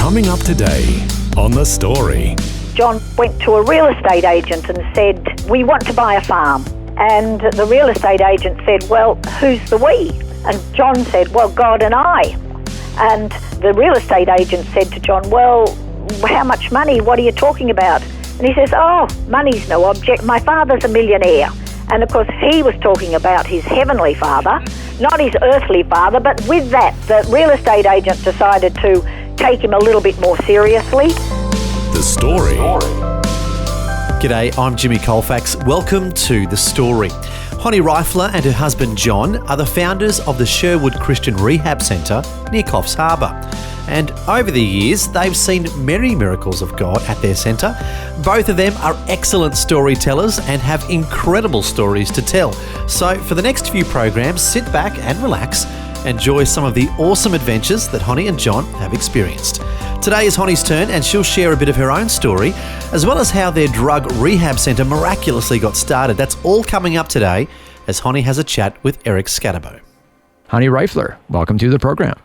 Coming up today on The Story. John went to a real estate agent and said, we want to buy a farm. And the real estate agent said, well, who's the we? And John said, well, God and I. And the real estate agent said to John, well, how much money? What are you talking about? And he says, oh, money's no object. My father's a millionaire. And of course, he was talking about his heavenly father, not his earthly father. But with that, the real estate agent decided to take him a little bit more seriously. The Story. G'day, I'm Jimmy Colefax. Welcome to The Story. Honi Reifler and her husband John are the founders of the Sherwood Christian Rehab Centre near Coffs Harbour. And over the years, they've seen many miracles of God at their centre. Both of them are excellent storytellers and have incredible stories to tell. So for the next few programs, sit back and relax. Enjoy some of the awesome adventures that Honi and John have experienced. Today is Honi's turn, and she'll share a bit of her own story, as well as how their drug rehab centre miraculously got started. That's all coming up today as Honi has a chat with Eric Scatterbo. Honi Reifler, welcome to the program.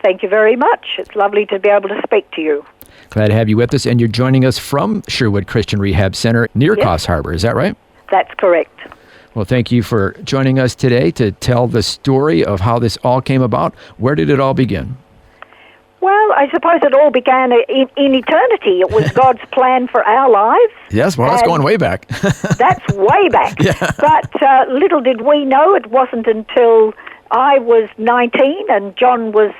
Thank you very much. It's lovely to be able to speak to you. Glad to have you with us, and you're joining us from Sherwood Christian Rehab Centre near Coffs Harbour. Is that right? That's correct. Well, thank you for joining us today to tell the story of how this all came about. Where did it all begin? Well, I suppose it all began in eternity. It was God's plan for our lives. Yes, well, that's going way back. That's way back. Yeah. But little did we know, it wasn't until I was 19 and John was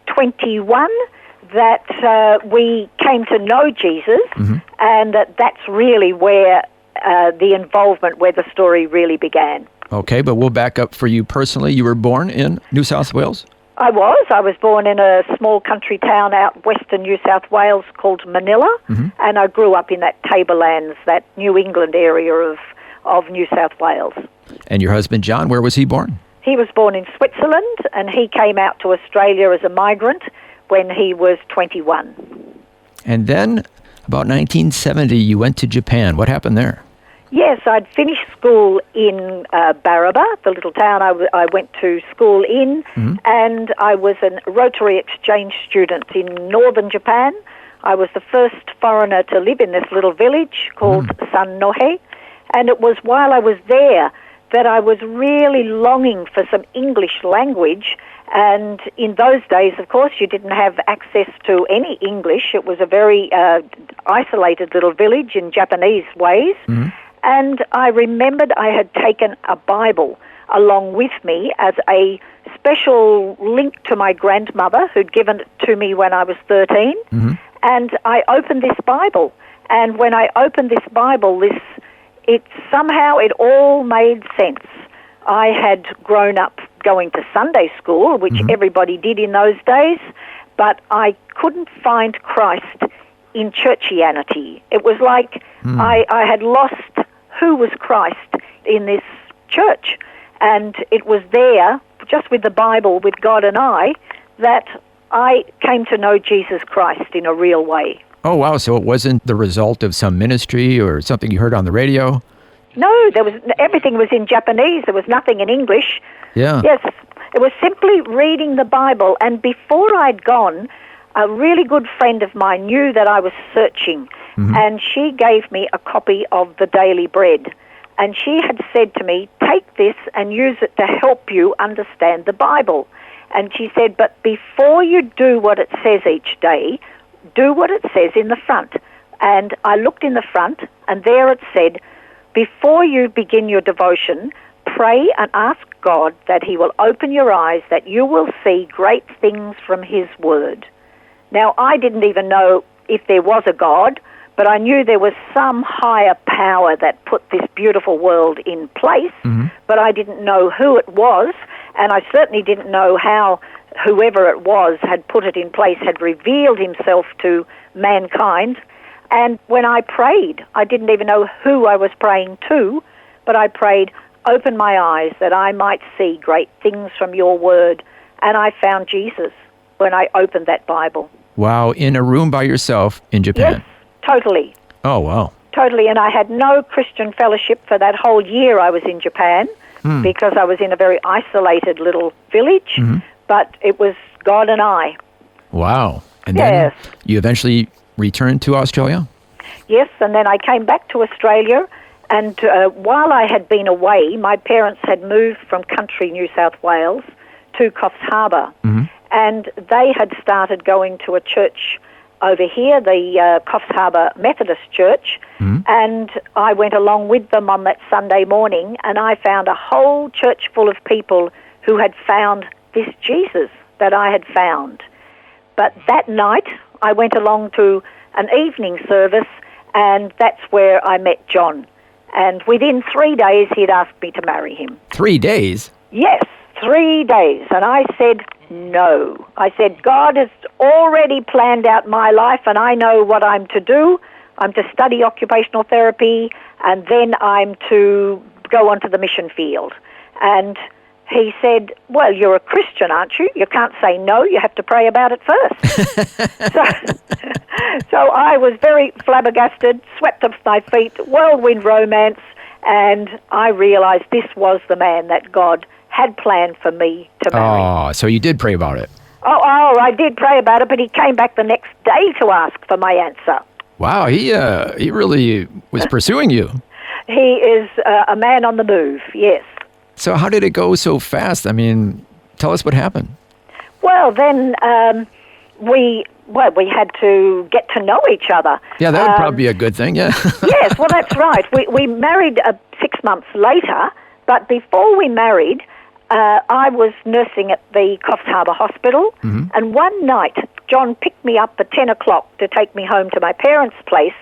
21 that we came to know Jesus, and that's really where the involvement, where the story really began. Okay, but we'll back up for you personally. You were born in New South Wales? I was born in a small country town out western New South Wales called Manila, and I grew up in that tablelands, that New England area of New South Wales. And your husband, John, where was he born? He was born in Switzerland, and he came out to Australia as a migrant when he was 21. And then, about 1970, you went to Japan. What happened there? Yes, I'd finished school in Baraba, the little town I went to school in, and I was a Rotary exchange student in northern Japan. I was the first foreigner to live in this little village called Sannohe, and it was while I was there that I was really longing for some English language. And in those days, of course, you didn't have access to any English. It was a very isolated little village in Japanese ways. And I remembered I had taken a Bible along with me as a special link to my grandmother, who'd given it to me when I was 13. And I opened this Bible. And when I opened this Bible, it all made sense. I had grown up going to Sunday school, which everybody did in those days, but I couldn't find Christ in churchianity. It was like I had lost who was Christ in this church. And it was there, just with the Bible, with God and I, that I came to know Jesus Christ in a real way. Oh, wow. So it wasn't the result of some ministry or something you heard on the radio? No, everything was in Japanese. There was nothing in English. Yeah. Yes, it was simply reading the Bible. And before I'd gone, a really good friend of mine knew that I was searching, and she gave me a copy of the Daily Bread. And she had said to me, take this and use it to help you understand the Bible. And she said, but before you do what it says each day, do what it says in the front. And I looked in the front, and there it said, before you begin your devotion, pray and ask God that he will open your eyes, that you will see great things from his word. Now, I didn't even know if there was a God, but I knew there was some higher power that put this beautiful world in place, but I didn't know who it was, and I certainly didn't know how whoever it was had put it in place, had revealed himself to mankind. And when I prayed, I didn't even know who I was praying to, but I prayed, open my eyes that I might see great things from your word. And I found Jesus when I opened that Bible. Wow, in a room by yourself in Japan? Yes, totally. Oh, wow. Totally, and I had no Christian fellowship for that whole year I was in Japan because I was in a very isolated little village, but it was God and I. Wow. And Yes. then you eventually returned to Australia? Yes, and then I came back to Australia, and while I had been away, my parents had moved from country New South Wales to Coffs Harbour, and they had started going to a church over here, the Coffs Harbour Methodist Church, and I went along with them on that Sunday morning, and I found a whole church full of people who had found this Jesus that I had found. But that night, I went along to an evening service, and that's where I met John. And within 3 days, he'd asked me to marry him. 3 days? Yes, 3 days. And I said, no. I said, God has already planned out my life, and I know what I'm to do. I'm to study occupational therapy, and then I'm to go onto the mission field. And he said, well, you're a Christian, aren't you? You can't say no. You have to pray about it first. So I was very flabbergasted, swept off my feet, whirlwind romance, and I realized this was the man that God had planned for me to marry. Oh, so you did pray about it. Oh, I did pray about it, but he came back the next day to ask for my answer. Wow, he really was pursuing you. He is a man on the move, yes. So how did it go so fast? I mean, tell us what happened. Well, then we had to get to know each other. Yeah, that would probably be a good thing, yeah. Yes, well, that's right. We married 6 months later, but before we married, I was nursing at the Coffs Harbour Hospital, and one night John picked me up at 10 o'clock to take me home to my parents' place,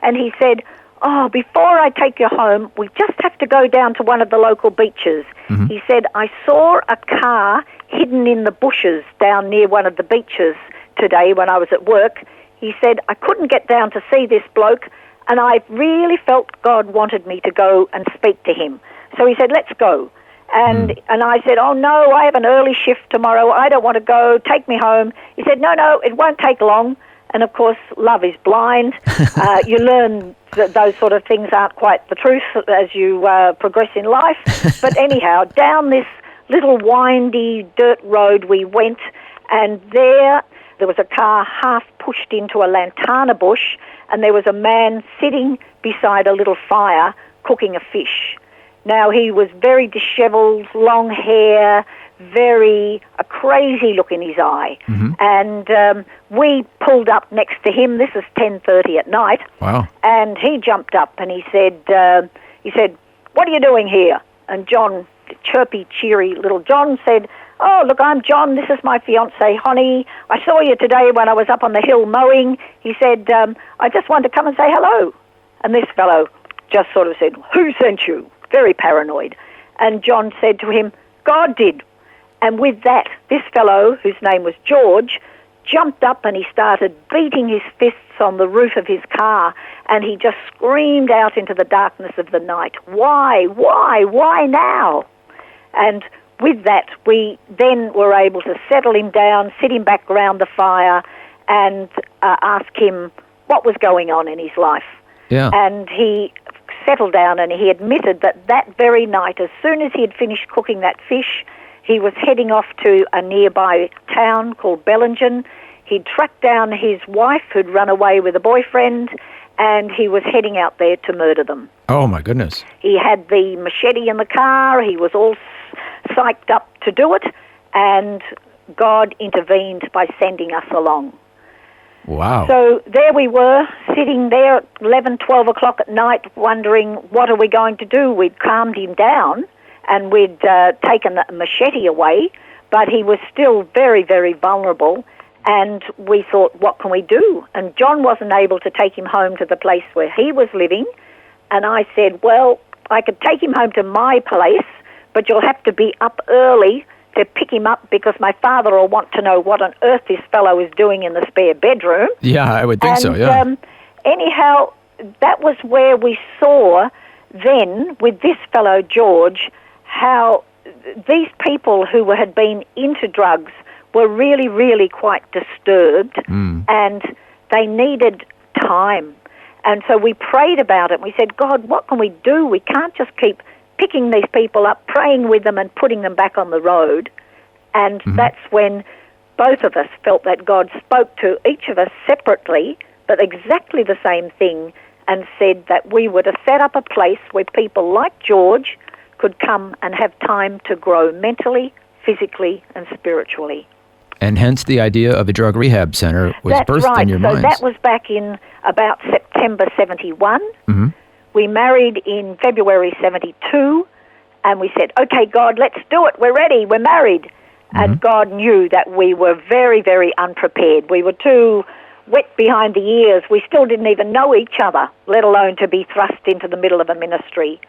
and he said, oh, before I take you home, we just have to go down to one of the local beaches. He said, I saw a car hidden in the bushes down near one of the beaches today when I was at work. He said, I couldn't get down to see this bloke, and I really felt God wanted me to go and speak to him. So he said, let's go. And I said, oh, no, I have an early shift tomorrow. I don't want to go. Take me home. He said, no, it won't take long. And, of course, love is blind. You learn that those sort of things aren't quite the truth as you progress in life. But anyhow, down this little windy dirt road we went, and there was a car half pushed into a lantana bush, and there was a man sitting beside a little fire cooking a fish. Now, he was very dishevelled, long hair, a crazy look in his eye. And we pulled up next to him. This is 10:30 at night. Wow. And he jumped up and he said, what are you doing here? And John, chirpy, cheery little John, said, oh, look, I'm John. This is my fiancée, Honi. I saw you today when I was up on the hill mowing. He said, I just wanted to come and say hello. And this fellow just sort of said, who sent you? Very paranoid. And John said to him, God did. And with that, this fellow, whose name was George, jumped up and he started beating his fists on the roof of his car, and he just screamed out into the darkness of the night, why now? And with that, we then were able to settle him down, sit him back around the fire, and ask him what was going on in his life. Yeah. And he settled down and he admitted that very night, as soon as he had finished cooking that fish, he was heading off to a nearby town called Bellingen. He'd tracked down his wife who'd run away with a boyfriend, and he was heading out there to murder them. Oh, my goodness. He had the machete in the car. He was all psyched up to do it, and God intervened by sending us along. Wow. So there we were, sitting there at 11, 12 o'clock at night, wondering, what are we going to do? We'd calmed him down, and we'd taken the machete away, but he was still very, very vulnerable, and we thought, what can we do? And John wasn't able to take him home to the place where he was living, and I said, well, I could take him home to my place, but you'll have to be up early to pick him up because my father will want to know what on earth this fellow is doing in the spare bedroom. Yeah, I would think so, yeah. Anyhow, that was where we saw then, with this fellow George, how these people who had been into drugs were really, really quite disturbed, and they needed time. And so we prayed about it. We said, God, what can we do? We can't just keep picking these people up, praying with them and putting them back on the road. And that's when both of us felt that God spoke to each of us separately, but exactly the same thing, and said that we were to set up a place where people like George could come and have time to grow mentally, physically and spiritually. And hence the idea of a drug rehab center was birthed in your minds. That was back in about September 71. Mm-hmm. We married in February 72, and we said, okay, God, let's do it. We're ready. We're married. Mm-hmm. And God knew that we were very, very unprepared. We were too wet behind the ears. We still didn't even know each other, let alone to be thrust into the middle of a ministry.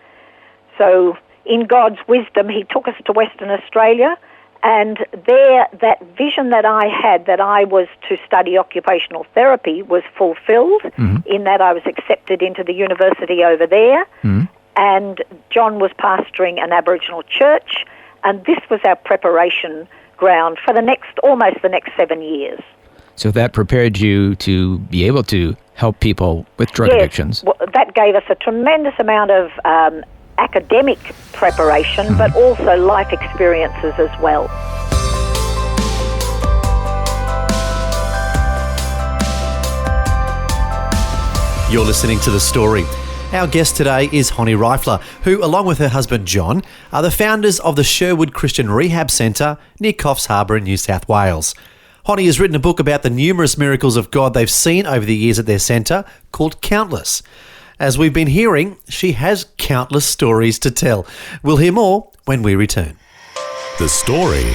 So in God's wisdom, he took us to Western Australia, and there that vision that I had, that I was to study occupational therapy, was fulfilled, in that I was accepted into the university over there, and John was pastoring an Aboriginal church, and this was our preparation ground for almost the next 7 years. So that prepared you to be able to help people with drug addictions. Well, that gave us a tremendous amount of academic preparation, but also life experiences as well. You're listening to The Story. Our guest today is Honi Reifler, who, along with her husband John, are the founders of the Sherwood Christian Rehab Centre near Coffs Harbour in New South Wales. Honi has written a book about the numerous miracles of God they've seen over the years at their centre called Countless. As we've been hearing, she has countless stories to tell. We'll hear more when we return. The Story.